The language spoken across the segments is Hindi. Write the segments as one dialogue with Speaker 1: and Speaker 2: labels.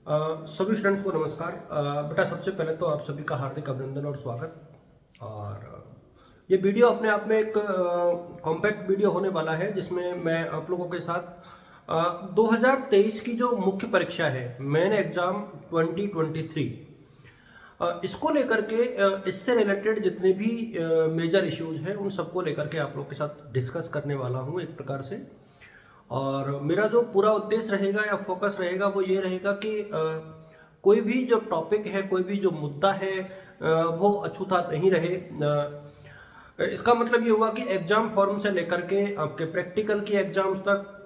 Speaker 1: सभी स्टूडेंट्स को नमस्कार। बेटा सबसे पहले तो आप सभी का हार्दिक अभिनंदन और स्वागत। और ये वीडियो अपने आप में एक कॉम्पैक्ट वीडियो होने वाला है जिसमें मैं आप लोगों के साथ 2023 की जो मुख्य परीक्षा है मेन एग्जाम 2023 इसको लेकर के इससे रिलेटेड जितने भी मेजर इश्यूज हैं उन सबको लेकर के आप लोग के साथ डिस्कस करने वाला हूँ एक प्रकार से। और मेरा जो पूरा उद्देश्य रहेगा या फोकस रहेगा वो ये रहेगा कि कोई भी जो टॉपिक है, कोई भी जो मुद्दा है वो अछूता नहीं रहे। इसका मतलब ये हुआ कि एग्जाम फॉर्म से लेकर के आपके प्रैक्टिकल की एग्जाम्स तक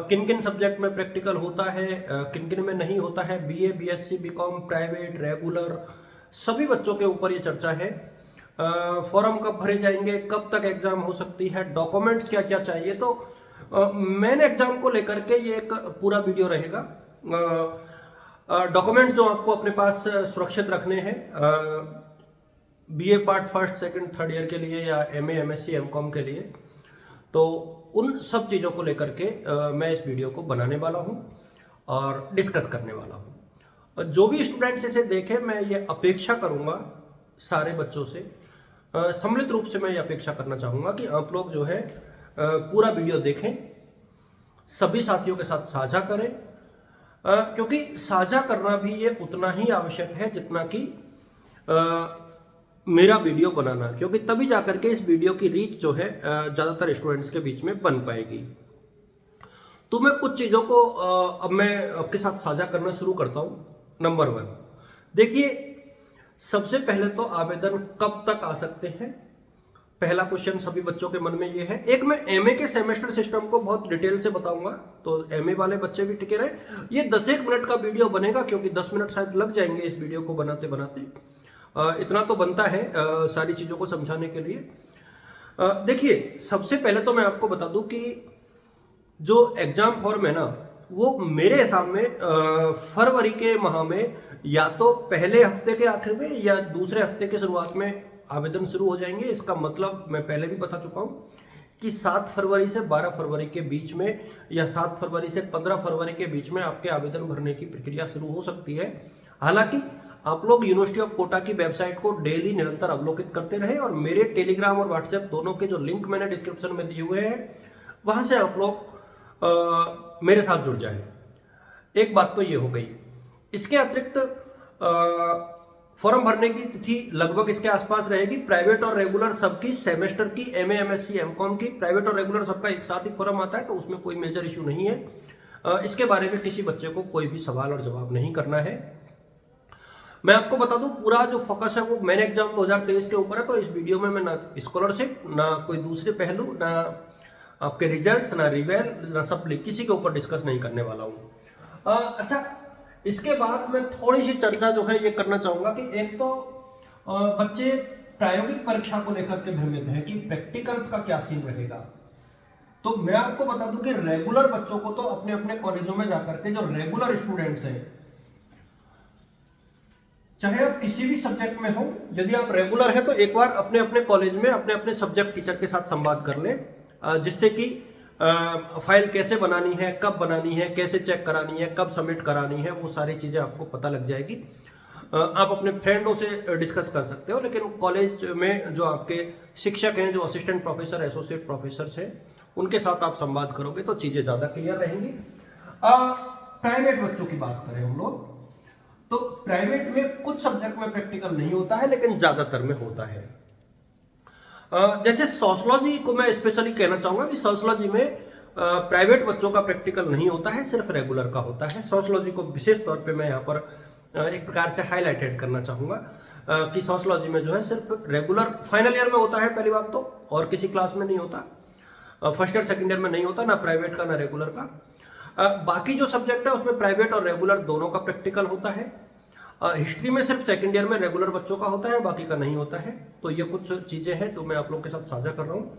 Speaker 1: किन किन सब्जेक्ट में प्रैक्टिकल होता है, किन किन में नहीं होता है, BA, BSc, BCom, private, regular, सभी बच्चों के ऊपर ये चर्चा है। फॉर्म कब भरे जाएंगे, कब तक एग्जाम हो सकती है, डॉक्यूमेंट्स क्या क्या चाहिए। तो मेन एग्जाम को लेकर के ये एक पूरा वीडियो रहेगा। डॉक्यूमेंट्स जो आपको अपने पास सुरक्षित रखने हैं BA part first second third year के लिए या एमए, एमएससी, एमकॉम के लिए, तो उन सब चीज़ों को लेकर के मैं इस वीडियो को बनाने वाला हूं और डिस्कस करने वाला हूं। जो भी स्टूडेंट्स इसे देखें, मैं ये अपेक्षा करूंगा सारे बच्चों से, सम्मिलित रूप से मैं ये अपेक्षा करना चाहूँगा कि आप लोग जो है पूरा वीडियो देखें, सभी साथियों के साथ साझा करें, क्योंकि साझा करना भी ये उतना ही आवश्यक है जितना कि मेरा वीडियो बनाना, क्योंकि तभी जाकर के इस वीडियो की रीच जो है ज़्यादातर स्टूडेंट्स के बीच में बन पाएगी। तो मैं कुछ चीज़ों को अब मैं आपके साथ साझा करना शुरू करता हूँ। नंबर 1, देखिए सबसे पहले तो आवेदन कब तक आ सकते हैं, पहला क्वेश्चन सभी बच्चों के मन में ये है। एक मैं एमए के सेमेस्टर सिस्टम को बहुत डिटेल से बताऊंगा, तो एमए वाले बच्चे भी टिके रहे। ये 10-1 मिनट का वीडियो बनेगा, क्योंकि 10 मिनट शायद लग जाएंगे इस वीडियो को बनाते बनाते। इतना तो बनता है सारी चीज़ों को समझाने के लिए। देखिए सबसे पहले तो मैं आपको बता दूं कि जो एग्जाम फॉर्म है ना, वो मेरे हिसाब में फरवरी के माह में या तो पहले हफ्ते के आखिर में या दूसरे हफ्ते के शुरुआत में आवेदन शुरू हो जाएंगे। इसका मतलब मैं पहले भी बता चुका हूं कि 7 फरवरी से 12 फरवरी के बीच में या 7 फरवरी से 15 फरवरी के बीच में आपके आवेदन भरने की प्रक्रिया शुरू हो सकती है। हालांकि आप लोग यूनिवर्सिटी ऑफ कोटा की वेबसाइट को डेली निरंतर अवलोकित करते रहे और मेरे टेलीग्राम और व्हाट्सएप दोनों के जो लिंक मैंने डिस्क्रिप्शन में दिए हुए हैं वहां से आप लोग मेरे साथ जुड़ जाए। एक बात तो ये हो गई। इसके अतिरिक्त फॉर्म भरने की तिथि लगभग इसके आसपास रहेगी। प्राइवेट और रेगुलर सबकी सेमेस्टर की, एमए, एमएससी, एमकॉम की प्राइवेट और रेगुलर सबका एक साथ ही फॉर्म आता है, तो उसमें कोई मेजर इशू नहीं है। इसके बारे में किसी बच्चे को कोई भी सवाल और जवाब नहीं करना है। मैं आपको बता दूं पूरा जो फोकस है वो मेन एग्जाम 2023 के ऊपर है, तो इस वीडियो में मैं ना स्कॉलरशिप, ना कोई दूसरे पहलू, ना आपके रिजल्ट्स, ना रिवेल, ना सप्ली, किसी के ऊपर डिस्कस नहीं करने वाला हूँ। अच्छा, इसके बाद मैं थोड़ी सी चर्चा जो है ये करना चाहूंगा कि एक तो बच्चे प्रायोगिक परीक्षा को लेकर के भ्रमित हैं कि प्रैक्टिकल्स का क्या सीन रहेगा। तो मैं आपको बता दूं कि रेगुलर बच्चों को तो अपने अपने कॉलेजों में जाकर के, जो रेगुलर स्टूडेंट्स हैं, चाहे आप किसी भी सब्जेक्ट में हो, यदि आप रेगुलर है तो एक बार अपने अपने कॉलेज में अपने अपने सब्जेक्ट टीचर के साथ संवाद कर लें, जिससे कि फाइल कैसे बनानी है, कब बनानी है, कैसे चेक करानी है, कब सबमिट करानी है, वो सारी चीज़ें आपको पता लग जाएगी। आप अपने फ्रेंडों से डिस्कस कर सकते हो, लेकिन कॉलेज में जो आपके शिक्षक हैं, जो असिस्टेंट प्रोफेसर, एसोसिएट प्रोफेसर हैं, उनके साथ आप संवाद करोगे तो चीज़ें ज़्यादा क्लियर रहेंगी। प्राइवेट बच्चों की बात करें हम लोग, तो प्राइवेट में कुछ सब्जेक्ट में प्रैक्टिकल नहीं होता है, लेकिन ज़्यादातर में होता है। जैसे सोशलॉजी को मैं स्पेशली कहना चाहूंगा कि सोशलॉजी में प्राइवेट बच्चों का प्रैक्टिकल नहीं होता है, सिर्फ रेगुलर का होता है। सोशलॉजी को विशेष तौर पे मैं यहाँ पर एक प्रकार से हाईलाइटेड करना चाहूंगा कि सोशलॉजी में जो है सिर्फ रेगुलर फाइनल ईयर में होता है, पहली बात तो, और किसी क्लास में नहीं होता। फर्स्ट ईयर सेकेंड ईयर में नहीं होता, ना प्राइवेट का ना रेगुलर का। बाकी जो सब्जेक्ट है उसमें प्राइवेट और रेगुलर दोनों का प्रैक्टिकल होता है। हिस्ट्री में सिर्फ सेकेंड ईयर में रेगुलर बच्चों का होता है, बाकी का नहीं होता है। तो ये कुछ चीज़ें हैं जो मैं आप लोग के साथ साझा कर रहा हूँ।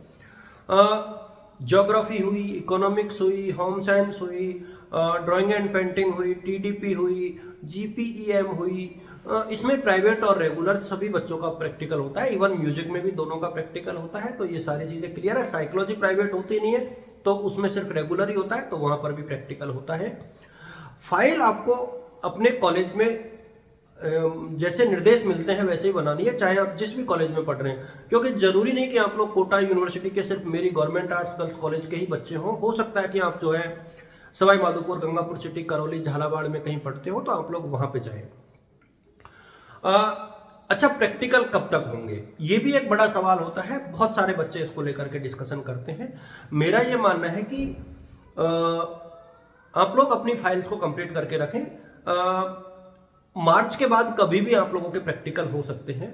Speaker 1: ज्योग्राफी हुई, इकोनॉमिक्स हुई, होम साइंस हुई, ड्राइंग एंड पेंटिंग हुई, टीडीपी हुई, जीपीईएम हुई, इसमें प्राइवेट और रेगुलर सभी बच्चों का प्रैक्टिकल होता है। इवन म्यूजिक में भी दोनों का प्रैक्टिकल होता है। तो ये सारी चीज़ें क्लियर है। साइकोलॉजी प्राइवेट होती नहीं है, तो उसमें सिर्फ रेगुलर ही होता है, तो वहाँ पर भी प्रैक्टिकल होता है। फाइल आपको अपने कॉलेज में जैसे निर्देश मिलते हैं वैसे ही बनानी है, चाहे आप जिस भी कॉलेज में पढ़ रहे हैं। क्योंकि जरूरी नहीं कि आप लोग कोटा यूनिवर्सिटी के सिर्फ मेरी गवर्नमेंट आर्ट्स गर्ल्स कॉलेज के ही बच्चे हों। हो सकता है कि आप जो है सवाई माधोपुर, गंगापुर सिटी, करौली, झालावाड़ में कहीं पढ़ते हो, तो आप लोग वहां पे जाएं। अच्छा, प्रैक्टिकल कब तक होंगे, ये भी एक बड़ा सवाल होता है। बहुत सारे बच्चे इसको लेकर के डिस्कशन करते हैं। मेरा ये मानना है कि आप लोग अपनी फाइल्स को कंप्लीट करके रखें। मार्च के बाद कभी भी आप लोगों के प्रैक्टिकल हो सकते हैं।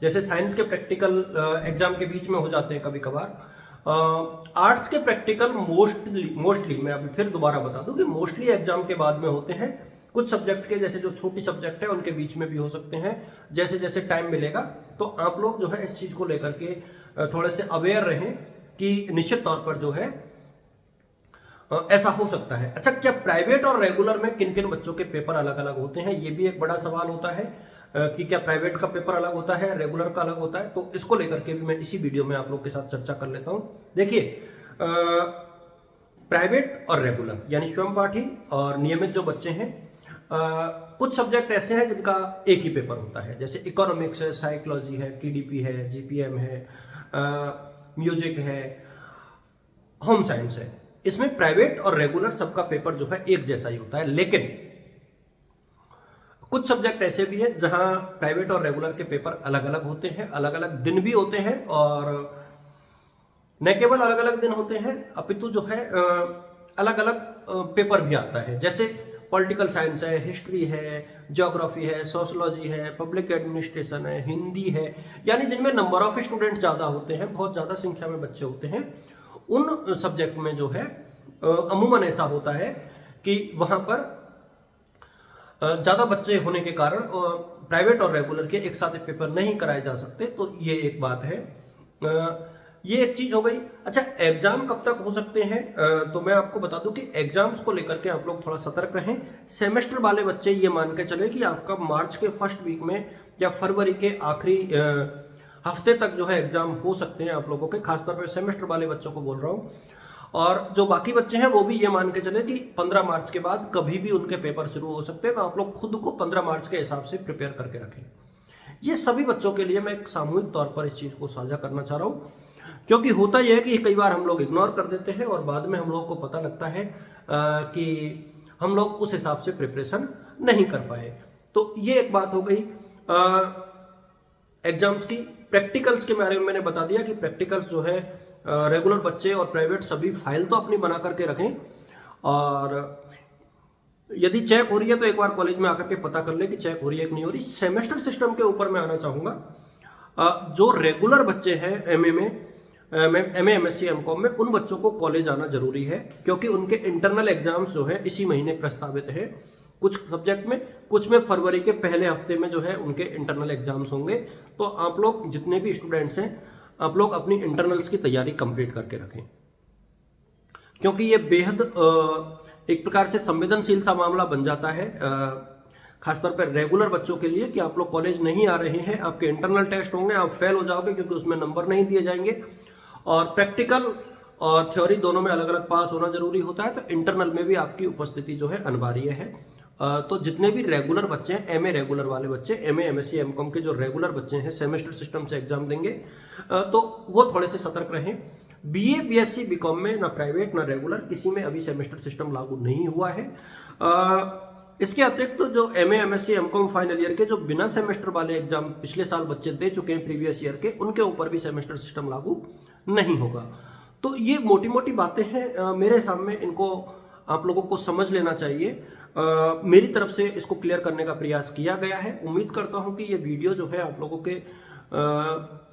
Speaker 1: जैसे साइंस के प्रैक्टिकल एग्जाम के बीच में हो जाते हैं कभी कभार। आर्ट्स के प्रैक्टिकल मोस्टली मैं अभी फिर दोबारा बता दूं कि मोस्टली एग्जाम के बाद में होते हैं। कुछ सब्जेक्ट के, जैसे जो छोटी सब्जेक्ट है उनके बीच में भी हो सकते हैं। जैसे जैसे टाइम मिलेगा तो आप लोग जो है इस चीज को लेकर के थोड़े से अवेयर रहें कि निश्चित तौर पर जो है ऐसा हो सकता है। अच्छा, क्या प्राइवेट और रेगुलर में किन किन बच्चों के पेपर अलग अलग होते हैं, ये भी एक बड़ा सवाल होता है कि क्या प्राइवेट का पेपर अलग होता है, रेगुलर का अलग होता है। तो इसको लेकर के भी मैं इसी वीडियो में आप लोग के साथ चर्चा कर लेता हूं। देखिए, प्राइवेट और रेगुलर यानी स्वयं पाठी और नियमित जो बच्चे हैं, कुछ सब्जेक्ट ऐसे हैं जिनका एक ही पेपर होता है। जैसे इकोनॉमिक्स है, साइकोलॉजी है, टीडीपी है, जीपीएम है, म्यूजिक है, होम साइंस है। इसमें प्राइवेट और रेगुलर सबका पेपर जो है एक जैसा ही होता है। लेकिन कुछ सब्जेक्ट ऐसे भी हैं जहां प्राइवेट और रेगुलर के पेपर अलग अलग होते हैं, अलग अलग दिन भी होते हैं, और न केवल अलग अलग दिन होते हैं अपितु जो है अलग अलग पेपर भी आता है। जैसे पॉलिटिकल साइंस है, हिस्ट्री है, ज्योग्राफी है, सोशोलॉजी है, पब्लिक एडमिनिस्ट्रेशन है, हिंदी है, यानी जिनमें नंबर ऑफ स्टूडेंट ज्यादा होते हैं, बहुत ज्यादा संख्या में बच्चे होते हैं, उन सब्जेक्ट में जो है अमूमन ऐसा होता है कि वहां पर ज्यादा बच्चे होने के कारण प्राइवेट और रेगुलर के एक साथ पेपर नहीं कराए जा सकते। तो ये एक बात है, ये एक चीज हो गई। अच्छा, एग्जाम कब तक हो सकते हैं, तो मैं आपको बता दूं कि एग्जाम्स को लेकर के आप लोग थोड़ा सतर्क रहें। सेमेस्टर वाले बच्चे ये मान के चले कि आपका मार्च के फर्स्ट वीक में या फरवरी के आखिरी हफ्ते तक जो है एग्जाम हो सकते हैं आप लोगों के, खासतौर पर सेमेस्टर वाले बच्चों को बोल रहा हूँ। और जो बाकी बच्चे हैं वो भी ये मान के चले कि 15 मार्च के बाद कभी भी उनके पेपर शुरू हो सकते हैं। तो आप लोग खुद को 15 मार्च के हिसाब से प्रिपेयर करके रखें। ये सभी बच्चों के लिए मैं एक सामूहिक तौर पर इस चीज को साझा करना चाह रहा हूँ, क्योंकि होता यह है कि कई बार हम लोग इग्नोर कर देते हैं और बाद में हम लोग को पता लगता है कि हम लोग उस हिसाब से प्रिपरेशन नहीं कर पाए। तो ये एक बात हो गई एग्जाम्स की। प्रैक्टिकल्स के बारे में मैंने बता दिया कि प्रैक्टिकल्स जो है रेगुलर बच्चे और प्राइवेट सभी फाइल तो अपनी बना करके रखें, और यदि चेक हो रही है तो एक बार कॉलेज में आकर के पता कर ले कि चेक हो रही है कि नहीं हो रही। सेमेस्टर सिस्टम के ऊपर मैं आना चाहूंगा। जो रेगुलर बच्चे हैं एमए में, एमए, एमएससी, एमकॉम में, उन बच्चों को कॉलेज आना जरूरी है, क्योंकि उनके इंटरनल एग्जाम्स जो है इसी महीने प्रस्तावित है। कुछ सब्जेक्ट में, कुछ में फरवरी के पहले हफ्ते में जो है उनके इंटरनल एग्जाम्स होंगे। तो आप लोग जितने भी स्टूडेंट्स हैं, आप लोग अपनी इंटरनल्स की तैयारी कंप्लीट करके रखें, क्योंकि ये बेहद एक प्रकार से संवेदनशील सा मामला बन जाता है, खासतौर पर रेगुलर बच्चों के लिए, कि आप लोग कॉलेज नहीं आ रहे हैं, आपके इंटरनल टेस्ट होंगे, आप फेल हो जाओगे क्योंकि उसमें नंबर नहीं दिए जाएंगे, और प्रैक्टिकल और थ्योरी दोनों में अलग अलग पास होना जरूरी होता है। तो इंटरनल में भी आपकी उपस्थिति जो है अनिवार्य है। तो जितने भी रेगुलर बच्चे हैं, एमए रेगुलर वाले बच्चे, एमए, एमएससी, एमकॉम के जो रेगुलर बच्चे हैं, सेमेस्टर सिस्टम से एग्जाम देंगे, तो वो थोड़े से सतर्क रहें। बीए, बीएससी, बीकॉम में ना प्राइवेट ना रेगुलर किसी में अभी सेमेस्टर सिस्टम लागू नहीं हुआ है। इसके अतिरिक्त तो जो MA, MSc, MCom final year के जो बिना सेमेस्टर वाले एग्जाम पिछले साल बच्चे दे चुके हैं प्रीवियस ईयर के, उनके ऊपर भी सेमेस्टर सिस्टम लागू नहीं होगा। तो ये मोटी मोटी बातें हैं मेरे सामने, इनको आप लोगों को समझ लेना चाहिए। मेरी तरफ से इसको क्लियर करने का प्रयास किया गया है। उम्मीद करता हूं कि ये वीडियो जो है आप लोगों के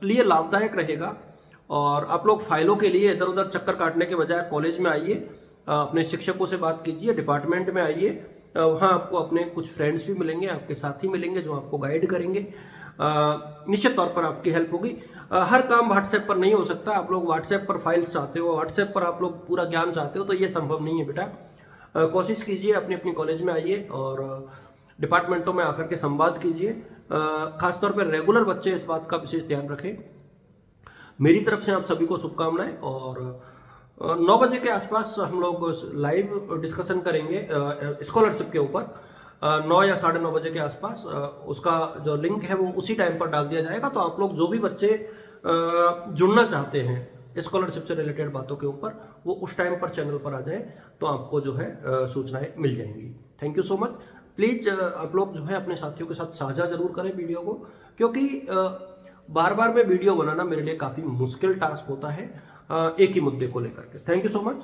Speaker 1: लिए लाभदायक रहेगा, और आप लोग फाइलों के लिए इधर उधर चक्कर काटने के बजाय कॉलेज में आइए, अपने शिक्षकों से बात कीजिए, डिपार्टमेंट में आइए, वहाँ आपको अपने कुछ फ्रेंड्स भी मिलेंगे, आपके साथी मिलेंगे जो आपको गाइड करेंगे। निश्चित तौर पर आपकी हेल्प होगी। हर काम व्हाट्सएप पर नहीं हो सकता। आप लोग व्हाट्सएप पर फाइल्स चाहते हो, व्हाट्सएप पर आप लोग पूरा ज्ञान चाहते हो, तो ये संभव नहीं है बेटा। कोशिश कीजिए, अपनी अपनी कॉलेज में आइए और डिपार्टमेंटों में आकर के संवाद कीजिए। खासतौर पर रेगुलर बच्चे इस बात का विशेष ध्यान रखें। मेरी तरफ से आप सभी को शुभकामनाएं, और 9 बजे के आसपास हम लोग लाइव डिस्कशन करेंगे स्कॉलरशिप के ऊपर। 9 या 9:30 बजे के आसपास उसका जो लिंक है वो उसी टाइम पर डाल दिया जाएगा। तो आप लोग जो भी बच्चे जुड़ना चाहते हैं स्कॉलरशिप से रिलेटेड बातों के ऊपर, वो उस टाइम पर चैनल पर आ जाए तो आपको जो है सूचनाएं मिल जाएंगी। Thank you so much. Please आप लोग जो है अपने साथियों के साथ साझा जरूर करें वीडियो को, क्योंकि बार बार में वीडियो बनाना मेरे लिए काफ़ी मुश्किल टास्क होता है एक ही मुद्दे को लेकर के। Thank you so much.